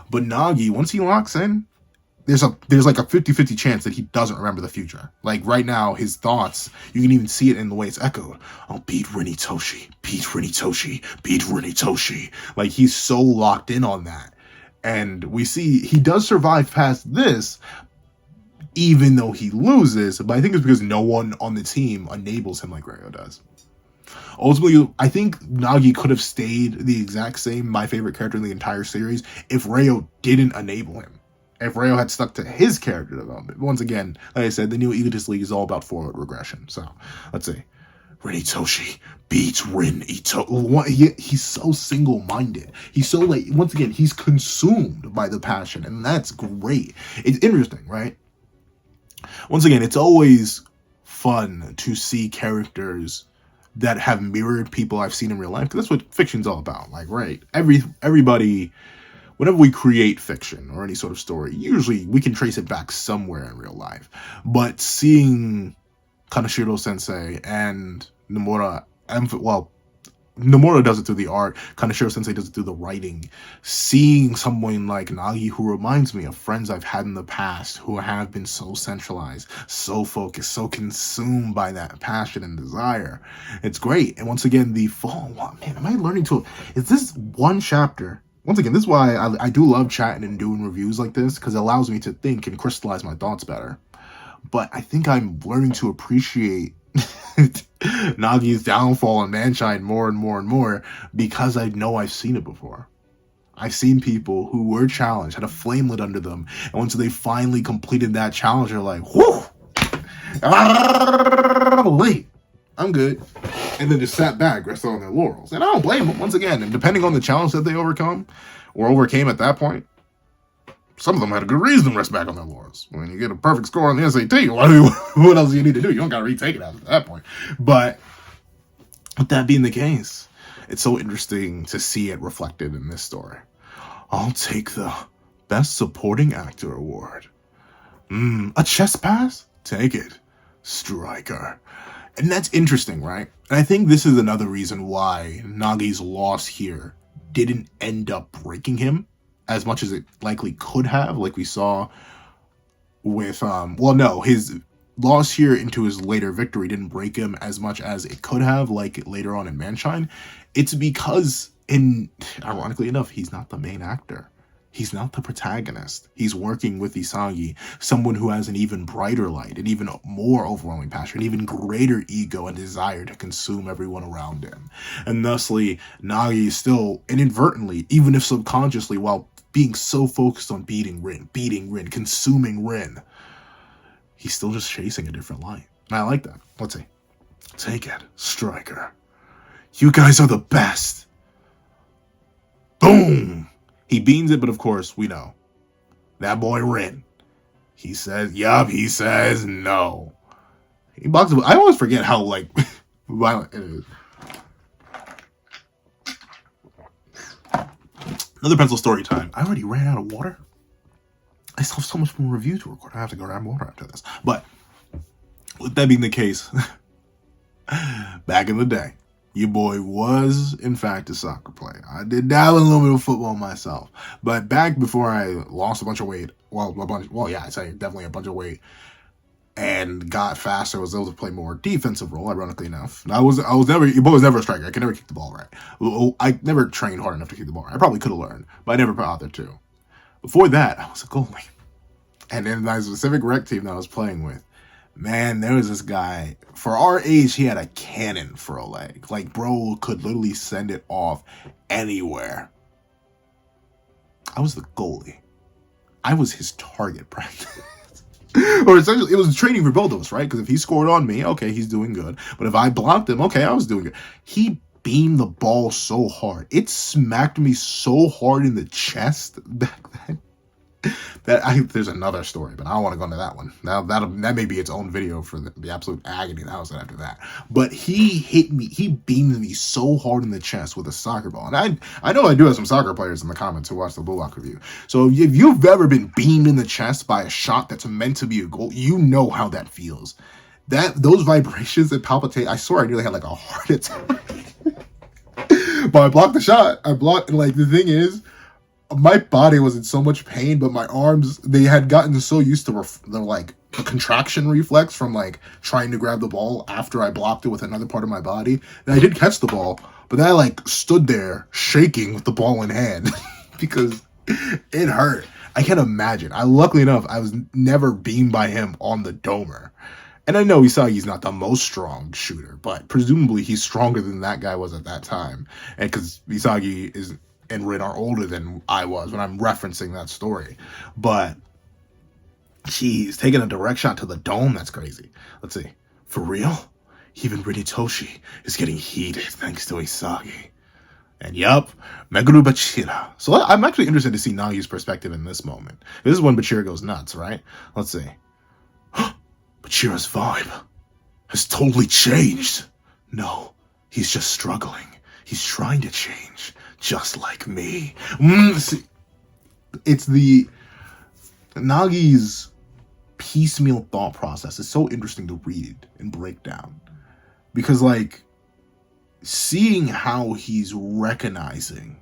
But Nagi, once he locks in, there's like a 50-50 chance that he doesn't remember the future. Like, right now, his thoughts, you can even see it in the way it's echoed. I'll beat Rinitoshi, beat Rinitoshi, beat Rinitoshi. Like, he's so locked in on that. And we see he does survive past this, even though he loses. But I think it's because no one on the team enables him like Reo does. Ultimately, I think Nagi could have stayed the exact same, my favorite character in the entire series, if Reo didn't enable him. If Reo had stuck to his character development. But once again, like I said, the new Elitist League is all about forward regression. So, let's see. Rinitoshi beats Rinitoshi. He's so single-minded. He's so, like, once again, he's consumed by the passion. And that's great. It's interesting, right? Once again, it's always fun to see characters that have mirrored people I've seen in real life, because that's what fiction's all about. Like, right, everybody, whenever we create fiction or any sort of story, usually we can trace it back somewhere in real life. But seeing Kaneshiro Sensei and Nomura, Nomura does it through the art, Kaneshiro Sensei does it through the writing. Seeing someone like Nagi, who reminds me of friends I've had in the past who have been so centralized, so focused, so consumed by that passion and desire. It's great. And once again, the fall, man, am I learning to, is this one chapter? Once again, this is why I do love chatting and doing reviews like this, because it allows me to think and crystallize my thoughts better. But I think I'm learning to appreciate Nagi's downfall and Manshine more and more and more, because I know I've seen it before. I've seen people who were challenged, had a flame lit under them, and once they finally completed that challenge, they're like, whoo! Wait, I'm good. And then just sat back, rested on their laurels. And I don't blame them, once again. And depending on the challenge that they overcame at that point, some of them had a good reason to rest back on their laurels. When you get a perfect score on the SAT, what else do you need to do? You don't got to retake it after that point. But with that being the case, it's so interesting to see it reflected in this story. I'll take the Best Supporting Actor Award. A chest pass? Take it. Striker. And that's interesting, right? And I think this is another reason why Nagi's loss here didn't end up breaking him as much as it likely could have, like we saw with, well, no, his loss here into his later victory didn't break him as much as it could have, like later on in Manshine. It's because, ironically enough, he's not the main actor. He's not the protagonist. He's working with Isagi, someone who has an even brighter light, an even more overwhelming passion, an even greater ego and desire to consume everyone around him. And thusly, Nagi is still inadvertently, even if subconsciously, while being so focused on beating Rin, consuming Rin, he's still just chasing a different light. And I like that. Let's see. Take it, Striker. You guys are the best. Boom! He beans it, but of course, we know. That boy Rin. He says, yup, he says no. He blocks it. I always forget how, like, violent it is. Another pencil story time. I already ran out of water. I still have so much more review to record. I have to go grab water after this. But, with that being the case, back in the day, your boy was, in fact, a soccer player. I did dabble in a little bit of football myself. But back before I lost a bunch of weight, I'd say definitely a bunch of weight, and got faster, was able to play more defensive role, ironically enough. Your boy was never a striker. I could never kick the ball right. I never trained hard enough to kick the ball right. I probably could have learned, but I never put out there too. Before that, I was a goalie. And in my specific rec team that I was playing with, man, there was this guy, for our age, he had a cannon for a leg. Like, bro could literally send it off anywhere. I was the goalie. I was his target practice. Or essentially, it was training for both of us, right? Because if he scored on me, okay, he's doing good. But if I blocked him, okay, I was doing good. He beamed the ball so hard. It smacked me so hard in the chest back then. There's another story, but I don't want to go into that one. Now that may be its own video for the absolute agony that was after that. But he hit me, he beamed me so hard in the chest with a soccer ball. And I know I do have some soccer players in the comments who watch the Blue Lock review. So if you've ever been beamed in the chest by a shot that's meant to be a goal, you know how that feels. Those vibrations that palpitate, I swear I nearly had like a heart attack. But I blocked the shot. And like the thing is, my body was in so much pain, but my arms, they had gotten so used to the contraction reflex from like trying to grab the ball after I blocked it with another part of my body, that I did catch the ball, but then I like stood there shaking with the ball in hand because it hurt. I can't imagine. Luckily enough, I was never beamed by him on the domer. And I know Isagi's not the most strong shooter, but presumably he's stronger than that guy was at that time. And because Isagi and Rin are older than I was when I'm referencing that story. But, geez, taking a direct shot to the dome, that's crazy. Let's see. For real? Even Rinitoshi is getting heated thanks to Isagi. And yup, Meguru Bachira. So I'm actually interested to see Nagi's perspective in this moment. This is when Bachira goes nuts, right? Let's see. Bachira's vibe has totally changed. No, he's just struggling. He's trying to change. Just like me. See, it's Nagi's piecemeal thought process is so interesting to read and break down. Because, like, seeing how he's recognizing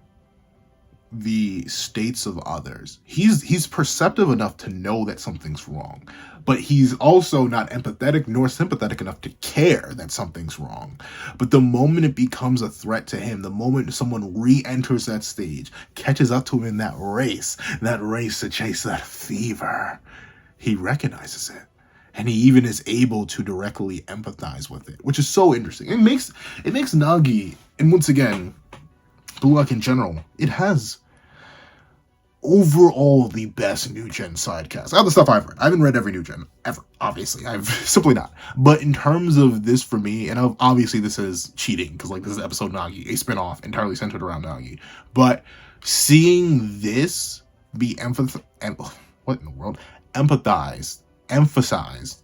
the states of others, he's perceptive enough to know that something's wrong, but he's also not empathetic nor sympathetic enough to care that something's wrong. But the moment it becomes a threat to him, the moment someone re-enters that stage, catches up to him in that race to chase that fever, he recognizes it. And he even is able to directly empathize with it, which is so interesting. It makes Nagi, and once again, Blue Lock in general, it has overall the best new gen sidecast. Out of the stuff I've read. I haven't read every new gen ever, obviously. I've simply not. But in terms of this for me, and obviously this is cheating, because like this is episode Nagi, a spinoff entirely centered around Nagi. But seeing this be emphasized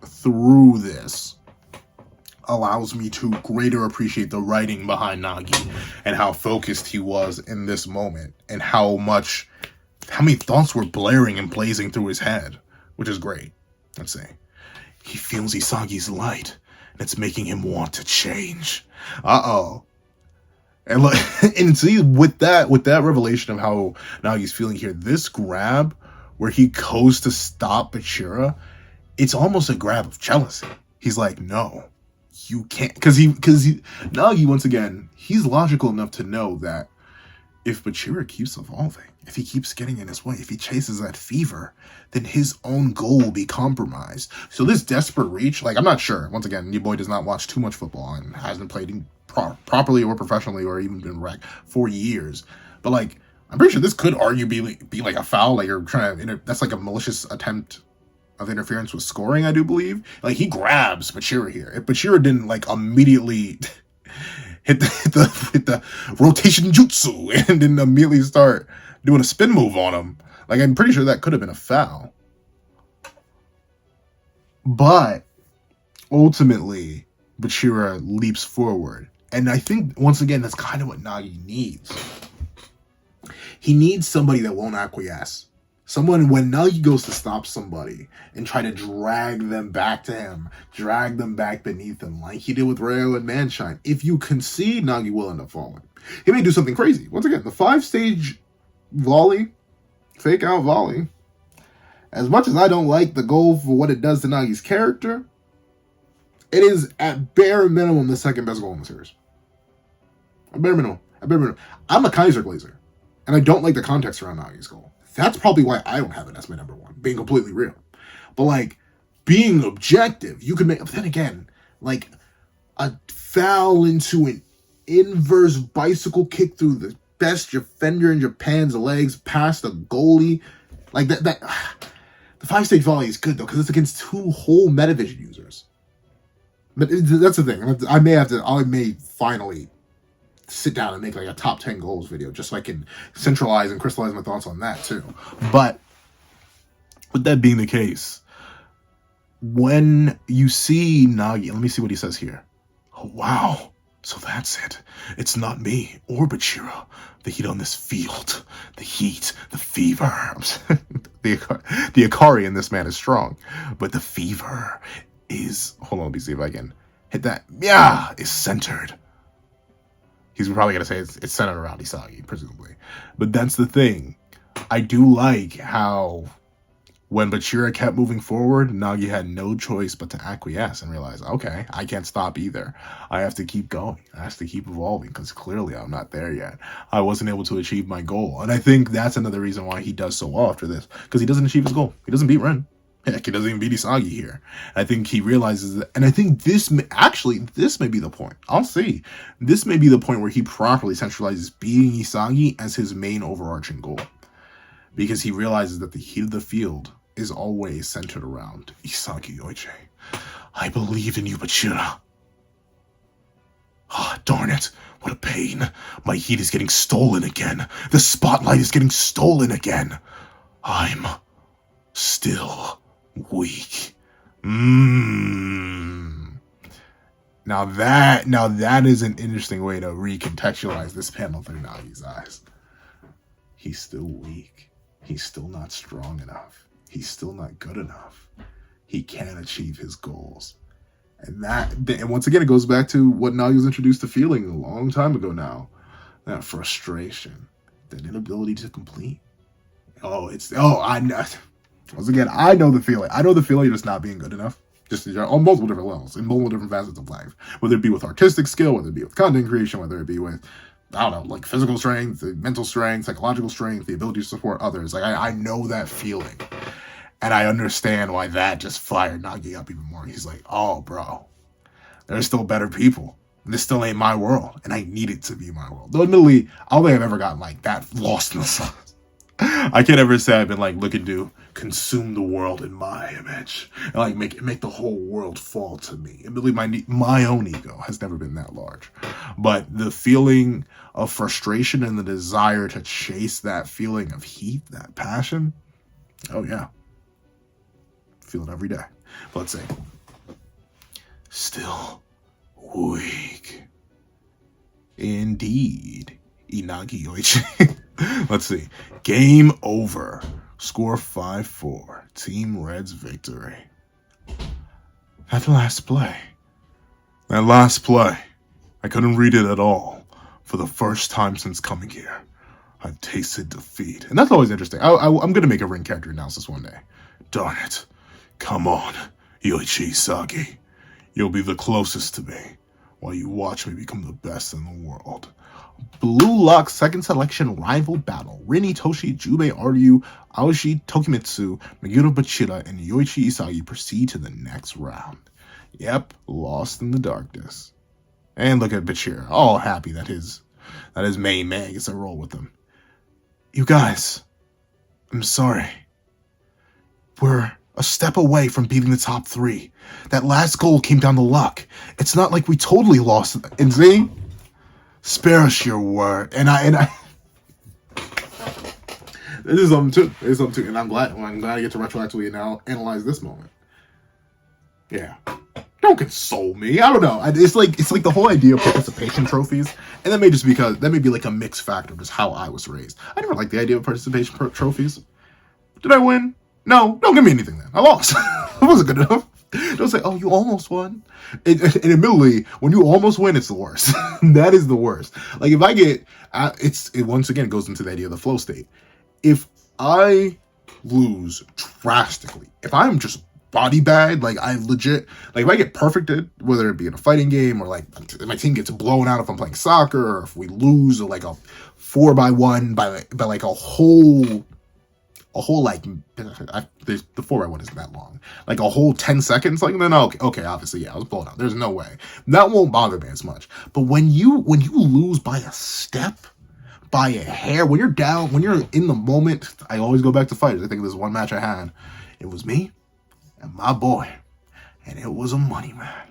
through this allows me to greater appreciate the writing behind Nagi and how focused he was in this moment and how much how many thoughts were blaring and blazing through his head, which is great. Let's see. He feels Isagi's light, and it's making him want to change. Uh-oh. And look, and see, with that revelation of how Nagi's feeling here, this grab where he goes to stop Bachira, it's almost a grab of jealousy. He's like, no, you can't, because Nagi, once again, he's logical enough to know that if Bachira keeps evolving, if he keeps getting in his way, if he chases that fever, then his own goal will be compromised. So this desperate reach, like, I'm not sure. Once again, your boy does not watch too much football and hasn't played properly or professionally or even been rec for years. But, like, I'm pretty sure this could arguably be like a foul. Like, you're trying to, that's like a malicious attempt of interference with scoring, I do believe. Like, he grabs Bachira here. If Bachira didn't, like, immediately hit the rotation jutsu and then immediately start doing a spin move on him, like, I'm pretty sure that could have been a foul. But ultimately, Bachira leaps forward. And I think, once again, that's kind of what Nagi needs. He needs somebody that won't acquiesce. Someone, when Nagi goes to stop somebody and try to drag them back to him, drag them back beneath him, like he did with Reo and Manshine, if you concede, Nagi will end up falling. He may do something crazy. Once again, the 5-stage volley, fake out volley, as much as I don't like the goal for what it does to Nagi's character, it is at bare minimum the second best goal in the series. At bare minimum. I'm a Kaiser Glazer, and I don't like the context around Nagi's goal. That's probably why I don't have it as my number one, being completely real. But, like, being objective, you can make, but then again, like, a foul into an inverse bicycle kick through the best defender in Japan's legs past the goalie. Like, that the 5-stage volley is good, though, because it's against 2 whole Metavision users. But that's the thing. I may finally sit down and make like a top 10 goals video just so I can centralize and crystallize my thoughts on that too. But with that being the case, when you see Nagi, let me see what he says here. Oh, wow. So that's it. It's not me or Bachira. The heat on this field. The heat. The fever. the Akari in this man is strong. But the fever is... Hold on, let me see if I can hit that. Yeah, is centered. He's probably going to say it's centered around Isagi, presumably. But that's the thing. I do like how when Bachira kept moving forward, Nagi had no choice but to acquiesce and realize, okay, I can't stop either. I have to keep going. I have to keep evolving because clearly I'm not there yet. I wasn't able to achieve my goal. And I think that's another reason why he does so well after this, because he doesn't achieve his goal. He doesn't beat Ren. Heck, he doesn't even beat Isagi here. I think he realizes that, and I think this may be the point. I'll see. This may be the point where he properly centralizes beating Isagi as his main overarching goal. Because he realizes that the heat of the field is always centered around Isagi Yoichi. I believe in you, Bachira. Ah, darn it. What a pain. My heat is getting stolen again. The spotlight is getting stolen again. I'm still weak. Now that is an interesting way to recontextualize this panel through Nagi's eyes. He's still weak. He's still not strong enough. He's still not good enough. He can't achieve his goals. And once again, it goes back to what Nagi was introduced to feeling a long time ago now. That frustration, that inability to complete. I know. Once again, I know the feeling. I know the feeling of just not being good enough. Just on multiple different levels, in multiple different facets of life. Whether it be with artistic skill, whether it be with content creation, whether it be with, I don't know, like physical strength, mental strength, psychological strength, the ability to support others. Like, I know that feeling. And I understand why that just fired Nagi up even more. He's like, oh, bro, there's still better people. This still ain't my world. And I need it to be my world. Though admittedly, I don't think I've ever gotten like that lost in the sauce. I can't ever say I've been like looking to consume the world in my image and like make the whole world fall to me. And believe my own ego has never been that large. But the feeling of frustration and the desire to chase that feeling of heat, that passion, oh yeah. Feel it every day. But let's see. Still weak. Indeed. Inagi Yoichi. Let's see. Game over. Score 5-4. Team Red's victory. That last play. I couldn't read it at all. For the first time since coming here, I've tasted defeat. And that's always interesting. I'm going to make a ring character analysis one day. Darn it. Come on, Yoichi Isagi. You'll be the closest to me while you watch me become the best in the world. Blue Lock second selection rival battle. Rin Itoshi, Jubei Aryu, Aoshi Tokimitsu, Meguro Bachira, and Yoichi Isagi proceed to the next round. Yep, lost in the darkness. And look at Bachira, all happy that his main man gets to roll with him. You guys, I'm sorry. We're a step away from beating the top 3. That last goal came down to luck. It's not like we totally lost. And see? Spare us your word. And I this is something too. And I'm glad I get to retroactively now analyze this moment. Yeah. Don't console me. I don't know. It's like the whole idea of participation trophies, and that may be like a mixed factor of just how I was raised. I never liked the idea of participation trophies. Did I win? No. Don't give me anything then. I lost. It wasn't good enough. Don't say, oh, you almost won. And admittedly, when you almost win, it's the worst. That is the worst. Like if I get, it once again goes into the idea of the flow state. If I lose drastically, if I'm just body bag, like I legit, like if I get perfected, whether it be in a fighting game or like if my team gets blown out if I'm playing soccer, or if we lose like a 4-by-1 by like a whole like the 4-by-1 isn't that long, like a whole 10 seconds, like then okay, obviously yeah, I was blown out. There's no way that won't bother me as much. But when you lose by a step, by a hair, when you're down, when you're in the moment, I always go back to fighters. I think there's one match I had, it was me and my boy, and it was a money man,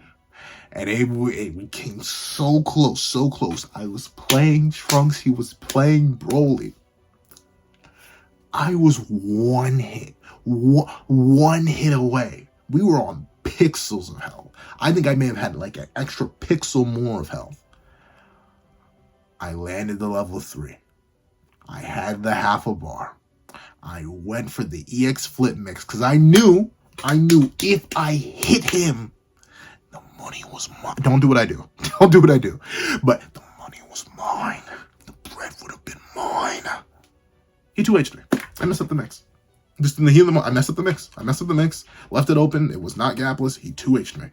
and it came so close. I was playing Trunks, he was playing Broly. I was one hit away. We were on pixels of health. I think I may have had like an extra pixel more of health. I landed the level 3. I had the half a bar. I went for the EX flip mix because I knew if I hit him, the money was mine. Don't do what I do. But the money was mine. The bread would have been mine. He 2H'd me. I messed up the mix. Just in the heat of the moment, I messed up the mix. Left it open. It was not gapless. He 2H'd me.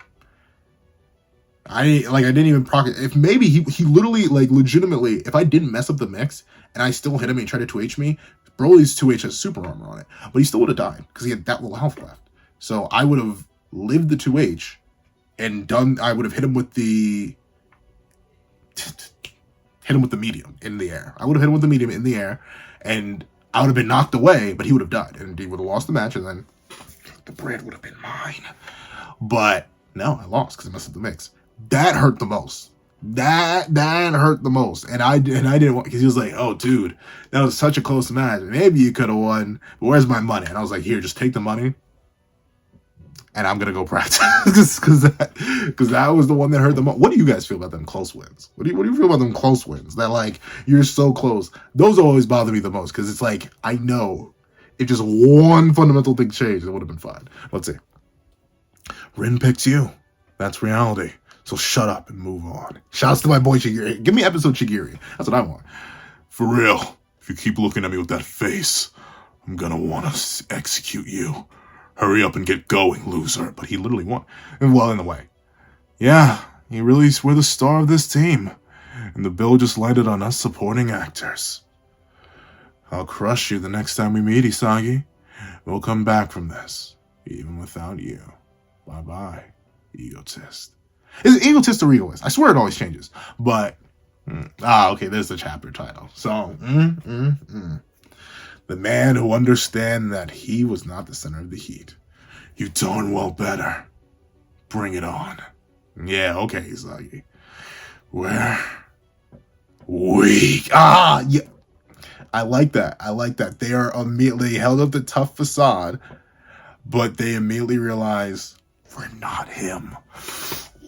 I didn't even proc it. If maybe he literally, like, legitimately, if I didn't mess up the mix and I still hit him and he tried to 2H me, Broly's 2H has super armor on it. But he still would have died because he had that little health left. So I would have lived the 2H and I would have hit him with the medium in the air. I would have hit him with the medium in the air, and I would have been knocked away, but he would have died, and he would have lost the match, and then the bread would have been mine. But no, I lost because I messed up the mix. That hurt the most. That hurt the most, and I didn't want, because he was like, "Oh, dude, that was such a close match. Maybe you could have won, but where's my money?" And I was like, "Here, just take the money, and I'm gonna go practice," because that was the one that hurt the most. What do you guys feel about them close wins? What do you feel about them close wins? That like you're so close. Those always bother me the most because it's like I know if just one fundamental thing changed, it would have been fine. Let's see. Rin picks you. That's reality. So shut up and move on. Shouts to my boy Shigiri. Give me episode Shigiri. That's what I want. For real. If you keep looking at me with that face, I'm gonna want to execute you. Hurry up and get going, loser. But he literally won. Well, in a way. Yeah, we're the star of this team. And the bill just landed on us supporting actors. I'll crush you the next time we meet, Isagi. We'll come back from this, even without you. Bye-bye, egotist. Is it egotist or egoist? I swear it always changes. But, okay, there's the chapter title. So, the man who understands that he was not the center of the heat. You darn well better. Bring it on. Yeah, okay, Isagi. We're weak. Yeah. I like that. They are immediately held up the tough facade, but they immediately realize we're not him.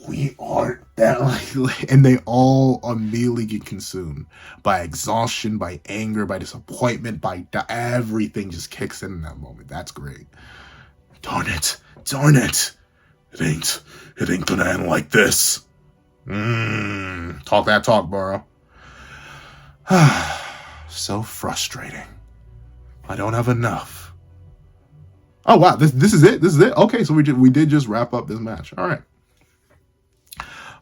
we aren't that like, and they all immediately get consumed by exhaustion, by anger, by disappointment, by everything just kicks in that moment. That's great. Darn it. It ain't gonna end like this. Talk that talk, bro. So frustrating. I don't have enough. Oh wow, this is it. This is it. Okay, so we did just wrap up this match. All right.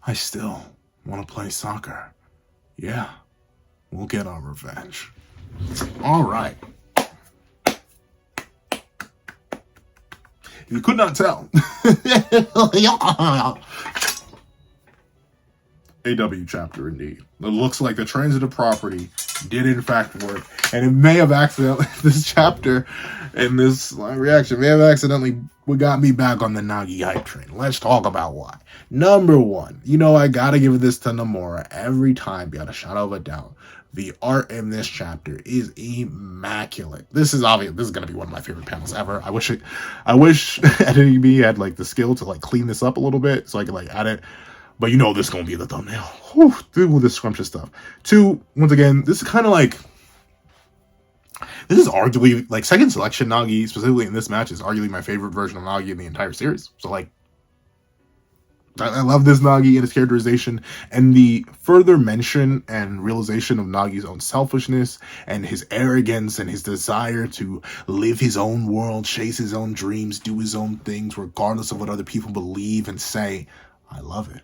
I still want to play soccer. Yeah, we'll get our revenge. All right. You could not tell. AW chapter indeed. It looks like the transitive property did in fact work, and it may have accidentally, this chapter and this reaction may have accidentally got me back on the Nagi hype train. Let's talk about why. Number one, you know I gotta give this to Nomura every time, beyond a shadow of a doubt. The art in this chapter is immaculate. This is obvious. This is gonna be one of my favorite panels ever. I wish Editing B had like the skill to like clean this up a little bit so I could like add it. But you know this is gonna be the thumbnail. Whew, with this scrumptious stuff. Two, once again, this is kind of like, this is arguably like second selection Nagi, specifically in this match, is arguably my favorite version of Nagi in the entire series. So like, I love this Nagi and his characterization, and the further mention and realization of Nagi's own selfishness and his arrogance and his desire to live his own world, chase his own dreams, do his own things, regardless of what other people believe and say. I love it.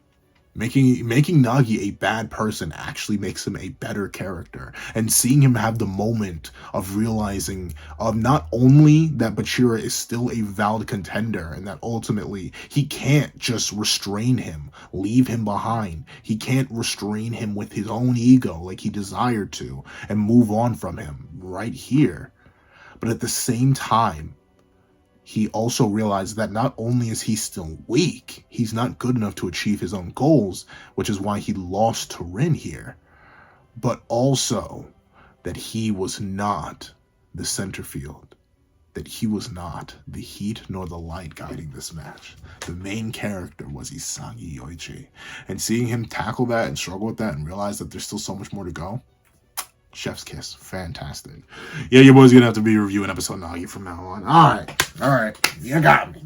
Making Nagi a bad person actually makes him a better character. And seeing him have the moment of realizing of not only that Bachira is still a valid contender and that ultimately he can't just restrain him, leave him behind. He can't restrain him with his own ego like he desired to and move on from him right here. But at the same time, he also realized that not only is he still weak, he's not good enough to achieve his own goals, which is why he lost to Rin here, but also that he was not the center field, that he was not the heat nor the light guiding this match. The main character was Isagi Yoichi, and seeing him tackle that and struggle with that and realize that there's still so much more to go, chef's kiss. Fantastic. Yeah, your boy's gonna have to be reviewing episode Nagi from now on. All right. You got me.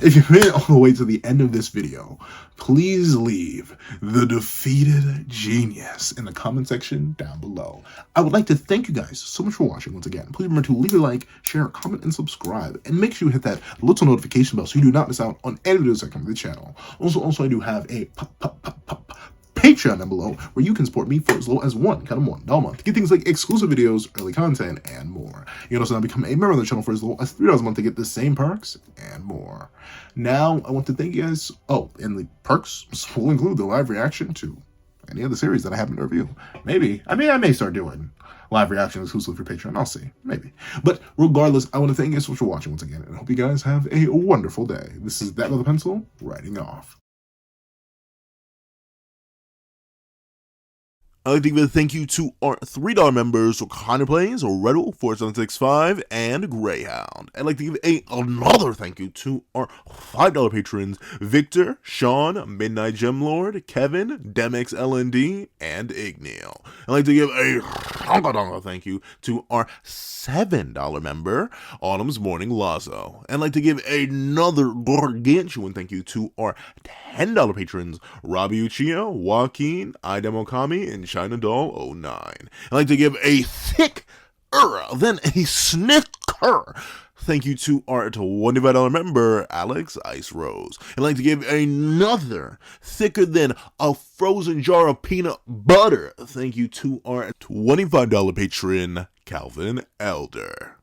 If you made it all the way to the end of this video, please leave the defeated genius in the comment section down below. I would like to thank you guys so much for watching once again. Please remember to leave a like, share, comment, and subscribe. And make sure you hit that little notification bell so you do not miss out on any videos that come to the channel. Also, I do have a Patreon down below, where you can support me for as low as $1 a month to get things like exclusive videos, early content, and more. You can also now become a member of the channel for as low as $3 a month to get the same perks and more. Now, I want to thank you guys. Oh, and the perks will include the live reaction to any other series that I happen to review. Maybe. I may start doing live reactions exclusively for Patreon. I'll see. Maybe. But regardless, I want to thank you guys so much for watching once again, and I hope you guys have a wonderful day. This is That with a Pencil, writing off. I'd like to give a thank you to our $3 members, so Connor Plays, Redwell 4765, and Greyhound. I'd like to give another thank you to our $5 patrons, Victor, Sean, Midnight Gemlord, Kevin, Demix LND, and Igneal. I'd like to give a honka thank you to our $7 member, Autumn's Morning Lazo. And I'd like to give another gargantuan thank you to our $10 patrons, Robbie Uchio, Joaquin, Idem Okami, and China Doll 09. I'd like to give a thicker than a snicker thank you to our $25 member, Alex Ice Rose. I'd like to give another thicker than a frozen jar of peanut butter thank you to our $25 patron, Calvin Elder.